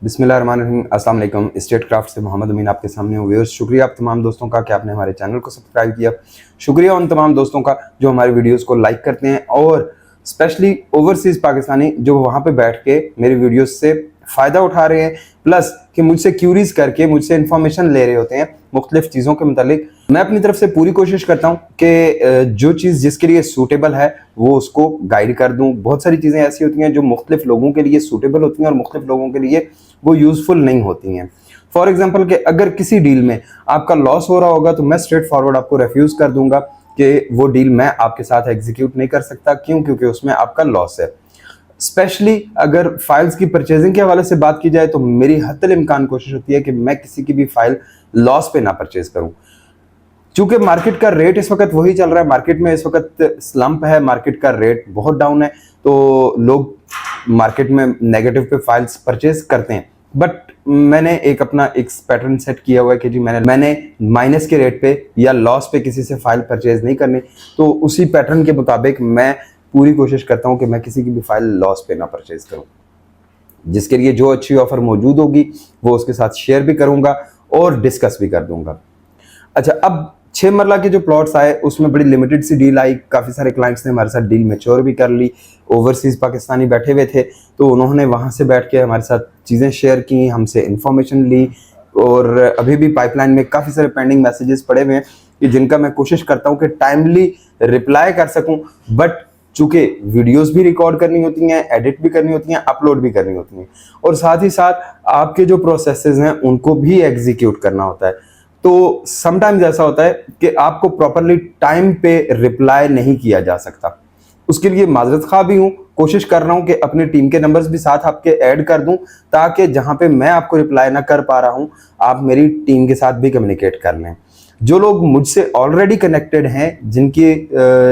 बिस्मिल्लाहिर्रहमानिर्रहीम। अस्सलाम वालेकुम। स्टेट क्राफ्ट से मोहम्मद अमीन आपके सामने हूँ। व्यूअर्स, शुक्रिया आप तमाम दोस्तों का कि आपने हमारे चैनल को सब्सक्राइब किया। शुक्रिया उन तमाम दोस्तों का जो हमारे वीडियोस को लाइक करते हैं और स्पेशली ओवरसीज़ पाकिस्तानी जो वहाँ पे बैठ के मेरे वीडियोस से फ़ायदा उठा रहे हैं, प्लस कि मुझसे क्यूरीज करके मुझसे इन्फॉर्मेशन ले रहे होते हैं मुख्तलिफ चीज़ों के मुतालिक। मैं अपनी तरफ से पूरी कोशिश करता हूँ कि जो चीज़ जिसके लिए सूटेबल है वो उसको गाइड कर दूँ। बहुत सारी चीज़ें ऐसी होती हैं जो मुख्तलिफ लोगों के लिए सूटेबल होती हैं और मुख्तलिफ लोगों के लिए वो यूज़फुल नहीं होती हैं। फॉर एग्जाम्पल कि अगर किसी डील में आपका लॉस हो रहा होगा तो मैं स्ट्रेट फॉरवर्ड आपको रेफ्यूज़ कर दूंगा कि वो डील मैं आपके साथ एग्जीक्यूट नहीं कर सकता। क्यों? क्योंकि उसमें आपका लॉस है। स्पेशली अगर फाइल्स की परचेजिंग के हवाले से बात की जाए तो मेरी हत्तल इम्कान कोशिश होती है कि मैं किसी की भी फाइल लॉस पे ना परचेज करूं। चूंकि मार्केट का रेट इस वक्त वही चल रहा है, मार्केट में इस वक्त स्लंप है, मार्केट का रेट बहुत डाउन है, तो लोग मार्केट में नेगेटिव पे फाइल्स परचेज करते हैं। बट मैंने अपना एक पैटर्न सेट किया हुआ है कि जी मैंने माइनस के रेट पे या लॉस पे किसी से फाइल परचेज नहीं करनी। तो उसी पैटर्न के मुताबिक मैं पूरी कोशिश करता हूं कि मैं किसी की भी फाइल लॉस पे ना परचेज करूं। जिसके लिए जो अच्छी ऑफर मौजूद होगी वो उसके साथ शेयर भी करूंगा और डिस्कस भी कर दूंगा। अच्छा, अब 6 मरला के जो प्लॉट्स आए उसमें बड़ी लिमिटेड सी डील आई। काफ़ी सारे क्लाइंट्स ने हमारे साथ डील मैच्योर भी कर ली। ओवरसीज़ पाकिस्तानी बैठे हुए थे तो उन्होंने वहाँ से बैठ के हमारे साथ चीज़ें शेयर की, हमसे इन्फॉर्मेशन ली और अभी भी पाइपलाइन में काफ़ी सारे पेंडिंग मैसेजेस पड़े हुए हैं कि जिनका मैं कोशिश करता हूँ कि टाइमली रिप्लाई कर सकूँ। बट चूँकि वीडियोस भी रिकॉर्ड करनी होती हैं, एडिट भी करनी होती हैं, अपलोड भी करनी होती हैं और साथ ही साथ आपके जो प्रोसेसेस हैं उनको भी एग्जीक्यूट करना होता है। तो समटाइम्स ऐसा होता है कि आपको प्रॉपरली टाइम पे रिप्लाई नहीं किया जा सकता। उसके लिए माजरत खा भी हूँ। कोशिश कर रहा हूँ कि अपनी टीम के नंबर्स भी साथ आपके ऐड कर दूं ताकि जहां पे मैं आपको रिप्लाई ना कर पा रहा हूँ आप मेरी टीम के साथ भी कम्युनिकेट कर लें। जो लोग मुझसे ऑलरेडी कनेक्टेड हैं, जिनकी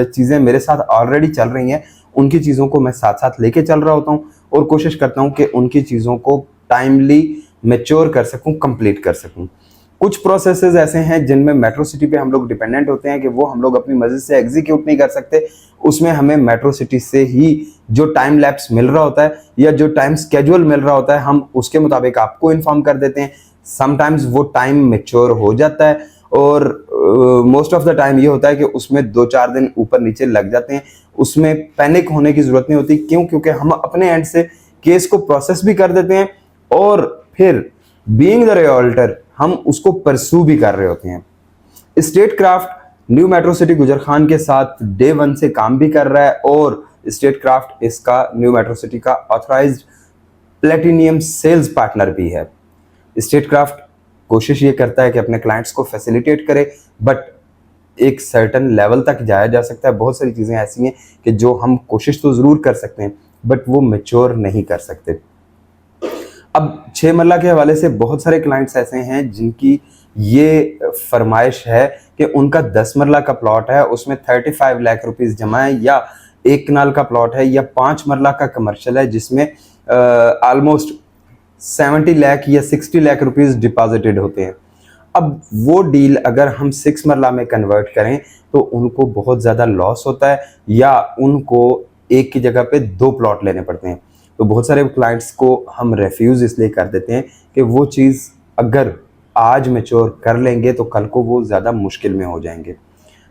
चीज़ें मेरे साथ ऑलरेडी चल रही हैं, उनकी चीज़ों को मैं साथ साथ लेके चल रहा होता हूँ और कोशिश करता हूँ कि उनकी चीज़ों को टाइमली मैच्योर कर सकूँ, कंप्लीट कर सकूँ। कुछ प्रोसेसेस ऐसे हैं जिनमें मेट्रो सिटी पे हम लोग डिपेंडेंट होते हैं कि वो हम लोग अपनी मर्जी से एग्जीक्यूट नहीं कर सकते। उसमें हमें मेट्रो सिटी से ही जो टाइम लैप्स मिल रहा होता है या जो टाइम स्केड्यूल मिल रहा होता है हम उसके मुताबिक आपको इन्फॉर्म कर देते हैं। समटाइम्स वो टाइम मैच्योर हो जाता है और मोस्ट ऑफ द टाइम ये होता है कि उसमें 2-4 दिन ऊपर नीचे लग जाते हैं। उसमें पैनिक होने की जरूरत नहीं होती। क्यों? क्योंकि हम अपने एंड से केस को प्रोसेस भी कर देते हैं और फिर बीइंग द रियल्टर हम उसको परस्यू भी कर रहे होते हैं। State craft new metro city गुजर खान के साथ डे 1 से काम भी कर रहा है और स्टेट क्राफ्ट इसका न्यू मेट्रो सिटी का ऑथराइज्ड प्लेटिनियम सेल्स पार्टनर भी है। स्टेट क्राफ्ट कोशिश ये करता है कि अपने क्लाइंट्स को फैसिलिटेट करे, बट एक सर्टन लेवल तक जाया जा सकता है। बहुत सारी चीज़ें ऐसी हैं कि जो हम कोशिश तो ज़रूर कर सकते हैं बट वो मैच्योर नहीं कर सकते। अब 6 मरला के हवाले से बहुत सारे क्लाइंट्स ऐसे हैं जिनकी ये फरमाइश है कि उनका 10 मरला का प्लॉट है, उसमें 35 लाख रुपीस जमा है, या 1 कनाल का प्लॉट है, या 5 मरला का कमर्शियल है जिसमें ऑलमोस्ट 70 लाख या 60 लाख रुपीस डिपॉजिटेड होते हैं। अब वो डील अगर हम 6 मरला में कन्वर्ट करें तो उनको बहुत ज़्यादा लॉस होता है या उनको एक की जगह पे 2 प्लॉट लेने पड़ते हैं। तो बहुत सारे क्लाइंट्स को हम रेफ्यूज़ इसलिए कर देते हैं कि वो चीज़ अगर आज मैच्योर कर लेंगे तो कल को वो ज़्यादा मुश्किल में हो जाएंगे।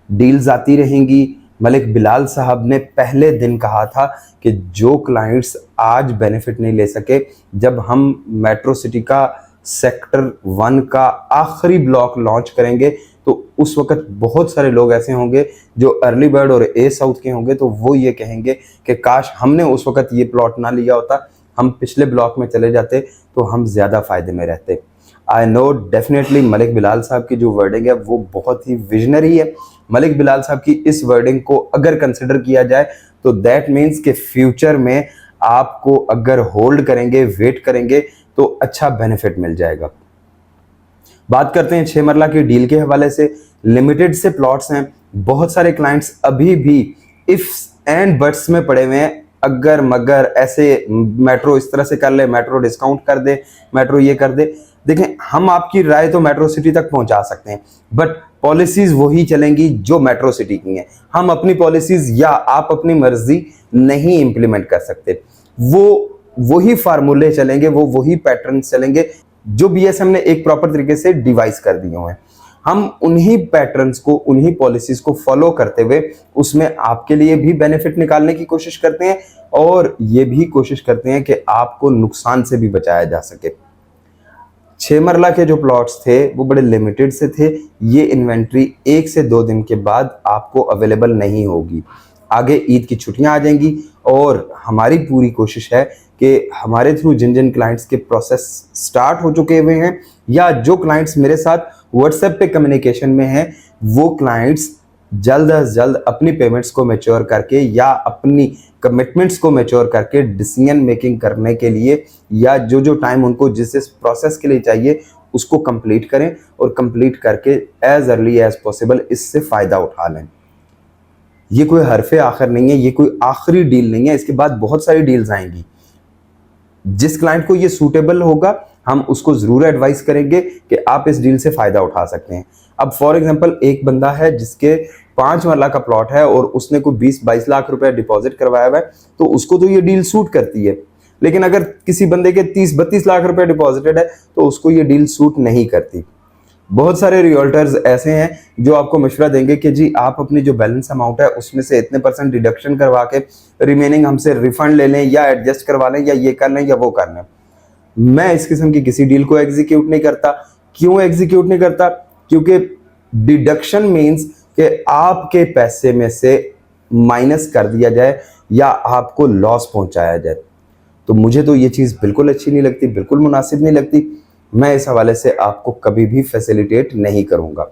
डील्स आती रहेंगी। मलिक बिलाल साहब ने पहले दिन कहा था कि जो क्लाइंट्स आज बेनिफिट नहीं ले सके, जब हम मेट्रो सिटी का सेक्टर 1 का आखिरी ब्लॉक लॉन्च करेंगे तो उस वक्त बहुत सारे लोग ऐसे होंगे जो अर्ली बर्ड और ए साउथ के होंगे, तो वो ये कहेंगे कि काश हमने उस वक्त ये प्लॉट ना लिया होता, हम पिछले ब्लॉक में चले जाते तो हम ज़्यादा फ़ायदे में रहते। I know definitely Malik Bilal साहब की जो वर्डिंग है वो बहुत ही विजनरी है। मलिक बिलाल साहब की इस वर्डिंग को अगर कंसिडर किया जाए तो दैट मीन्स कि फ्यूचर में आपको अगर होल्ड करेंगे, वेट करेंगे तो अच्छा बेनिफिट मिल जाएगा। बात करते हैं 6 मरला की डील के हवाले से। लिमिटेड से प्लॉट्स हैं। बहुत सारे क्लाइंट्स अभी भी इफ्स एंड बट्स में पड़े हुए हैं। अगर मगर ऐसे मेट्रो इस तरह से कर ले, मेट्रो डिस्काउंट कर दे, मेट्रो ये कर दे। देखें, हम आपकी राय तो मेट्रो सिटी तक पहुंचा सकते हैं बट पॉलिसीज वही चलेंगी जो मेट्रो सिटी की हैं। हम अपनी पॉलिसीज या आप अपनी मर्जी नहीं इंप्लीमेंट कर सकते। वो वही फार्मूले चलेंगे, वो वही पैटर्न चलेंगे जो बीएसएम ने एक प्रॉपर तरीके से डिवाइस कर दिए हैं। हम उन्हीं पैटर्न्स को, उन्हीं पॉलिसीज को फॉलो करते हुए उसमें आपके लिए भी बेनिफिट निकालने की कोशिश करते हैं और ये भी कोशिश करते हैं कि आपको नुकसान से भी बचाया जा सके। 6 मरला के जो प्लॉट्स थे वो बड़े लिमिटेड से थे। ये इन्वेंट्री 1 से 2 दिन के बाद आपको अवेलेबल नहीं होगी। आगे ईद की छुट्टियां आ जाएंगी और हमारी पूरी कोशिश है कि हमारे थ्रू जिन जिन क्लाइंट्स के प्रोसेस स्टार्ट हो चुके हुए हैं या जो क्लाइंट्स मेरे साथ व्हाट्सएप पे कम्युनिकेशन में हैं, वो क्लाइंट्स जल्द अज जल्द अपनी पेमेंट्स को मैच्योर करके या अपनी कमिटमेंट्स को मैच्योर करके डिसीजन मेकिंग करने के लिए या जो जो टाइम उनको जिस प्रोसेस के लिए चाहिए उसको कंप्लीट करें और कंप्लीट करके एज अर्ली एज पॉसिबल इससे फ़ायदा उठा लें। ये कोई हरफे आखिर नहीं है, ये कोई आखिरी डील नहीं है, इसके बाद बहुत सारी डील्स आएंगी। जिस क्लाइंट को ये सूटेबल होगा हम उसको जरूर एडवाइस करेंगे कि आप इस डील से फ़ायदा उठा सकते हैं। अब फॉर एग्जांपल एक बंदा है जिसके 5 मरला का प्लॉट है और उसने कोई 20-22 लाख रुपए डिपॉजिट करवाया हुआ है, तो उसको तो ये डील सूट करती है। लेकिन अगर किसी बंदे के 30-32 लाख रुपए डिपॉजिटेड है तो उसको ये डील सूट नहीं करती। बहुत सारे रियल्टर्स ऐसे हैं जो आपको मशवरा देंगे कि जी आप अपनी जो बैलेंस अमाउंट है उसमें से इतने % डिडक्शन करवा के रिमेनिंग हमसे रिफंड ले लें या एडजस्ट करवा लें या ये कर लें या वो कर लें। मैं इस किस्म की किसी डील को एग्जीक्यूट नहीं करता। क्यों एग्जीक्यूट नहीं करता? क्योंकि डिडक्शन मीन्स कि आपके पैसे में से माइनस कर दिया जाए या आपको लॉस पहुंचाया जाए। तो मुझे तो ये चीज़ बिल्कुल अच्छी नहीं लगती, बिल्कुल मुनासिब नहीं लगती। मैं इस हवाले से आपको कभी भी फैसिलिटेट नहीं करूंगा।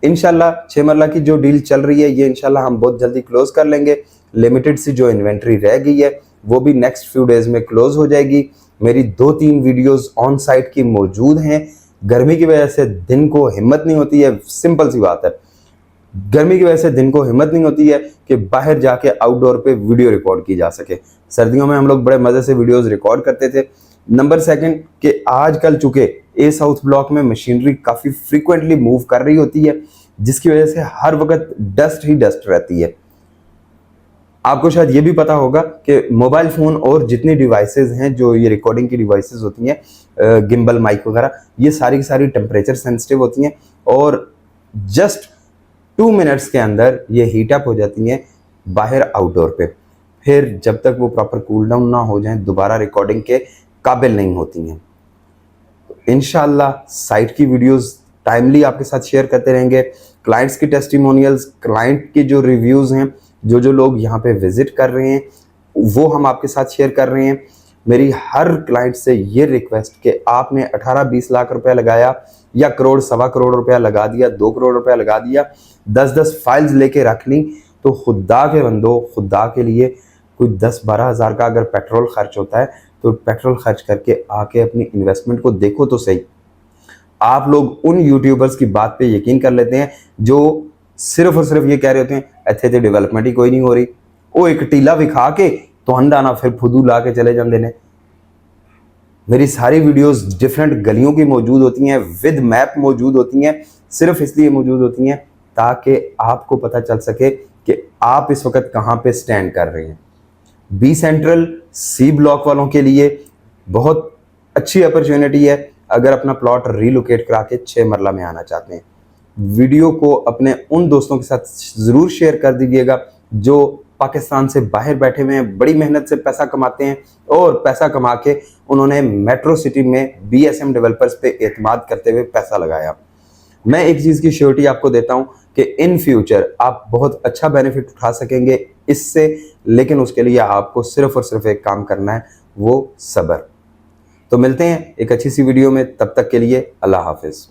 इंशाल्लाह 6 मरला की जो डील चल रही है ये इंशाल्लाह हम बहुत जल्दी क्लोज कर लेंगे। लिमिटेड सी जो इन्वेंट्री रह गई है वो भी नेक्स्ट फ्यू डेज में क्लोज हो जाएगी। मेरी 2-3 वीडियोस ऑन साइट की मौजूद हैं। गर्मी की वजह से दिन को हिम्मत नहीं होती है, सिंपल सी बात है। गर्मी की वजह से दिन को हिम्मत नहीं होती है कि बाहर जाके आउटडोर पे वीडियो रिकॉर्ड की जा सके। सर्दियों में हम लोग बड़े मज़े से वीडियोस रिकॉर्ड करते थे। नंबर सेकंड कि आजकल चूंकि ए साउथ ब्लॉक में मशीनरी काफ़ी फ्रीक्वेंटली मूव कर रही होती है जिसकी वजह से हर वक्त डस्ट ही डस्ट रहती है। आपको शायद ये भी पता होगा कि मोबाइल फ़ोन और जितनी डिवाइसेस हैं जो ये रिकॉर्डिंग की डिवाइसेस होती हैं, गिम्बल माइक वगैरह, ये सारी की सारी टेम्परेचर सेंसिटिव होती हैं और जस्ट 2 मिनट्स के अंदर ये हीट अप हो जाती हैं बाहर आउटडोर पे। फिर जब तक वो प्रॉपर कूल डाउन ना हो जाएं दोबारा रिकॉर्डिंग के काबिल नहीं होती हैं। इंशाल्लाह साइट की वीडियोस टाइमली आपके साथ शेयर करते रहेंगे। क्लाइंट्स की टेस्टिमोनियल्स, क्लाइंट के जो रिव्यूज़ हैं, जो जो लोग यहाँ पे विजिट कर रहे हैं वो हम आपके साथ शेयर कर रहे हैं। मेरी हर क्लाइंट से ये रिक्वेस्ट कि आपने 18-20 लाख रुपया लगाया या करोड़ सवा करोड़ रुपया लगा दिया, 2 करोड़ रुपया लगा दिया, 10-10 फाइल्स लेके रख ली, तो खुदा के बंदो, खुदा के लिए कोई 10-12 हज़ार का अगर पेट्रोल खर्च होता है तो पेट्रोल खर्च करके आके अपनी इन्वेस्टमेंट को देखो तो सही। आप लोग उन यूट्यूबर्स की बात पे यकीन कर लेते हैं जो सिर्फ और सिर्फ ये कह रहे होते हैं इत्थे ते डेवलपमेंट ही कोई नहीं हो रही। वो एक टीला विखा के तो हंडाना फिर फुदू ला के चले जाते हैं। मेरी सारी वीडियोस डिफरेंट गलियों की मौजूद होती हैं, विद मैप मौजूद होती हैं, सिर्फ इसलिए मौजूद होती हैं ताकि आपको पता चल सके कि आप इस वक्त कहाँ पे स्टैंड कर रहे हैं। बी सेंट्रल सी ब्लॉक वालों के लिए बहुत अच्छी अपॉर्चुनिटी है अगर अपना प्लॉट रीलोकेट करा के 6 मरला में आना चाहते हैं। वीडियो को अपने उन दोस्तों के साथ ज़रूर शेयर कर दीजिएगा जो पाकिस्तान से बाहर बैठे हुए हैं, बड़ी मेहनत से पैसा कमाते हैं और पैसा कमा के उन्होंने मेट्रो सिटी में बीएसएम डेवलपर्स पे एतमाद करते हुए पैसा लगाया। मैं एक चीज़ की श्योरिटी आपको देता हूं कि इन फ्यूचर आप बहुत अच्छा बेनिफिट उठा सकेंगे इससे, लेकिन उसके लिए आपको सिर्फ और सिर्फ एक काम करना है, वो सब्र। तो मिलते हैं एक अच्छी सी वीडियो में, तब तक के लिए अल्लाह हाफिज़।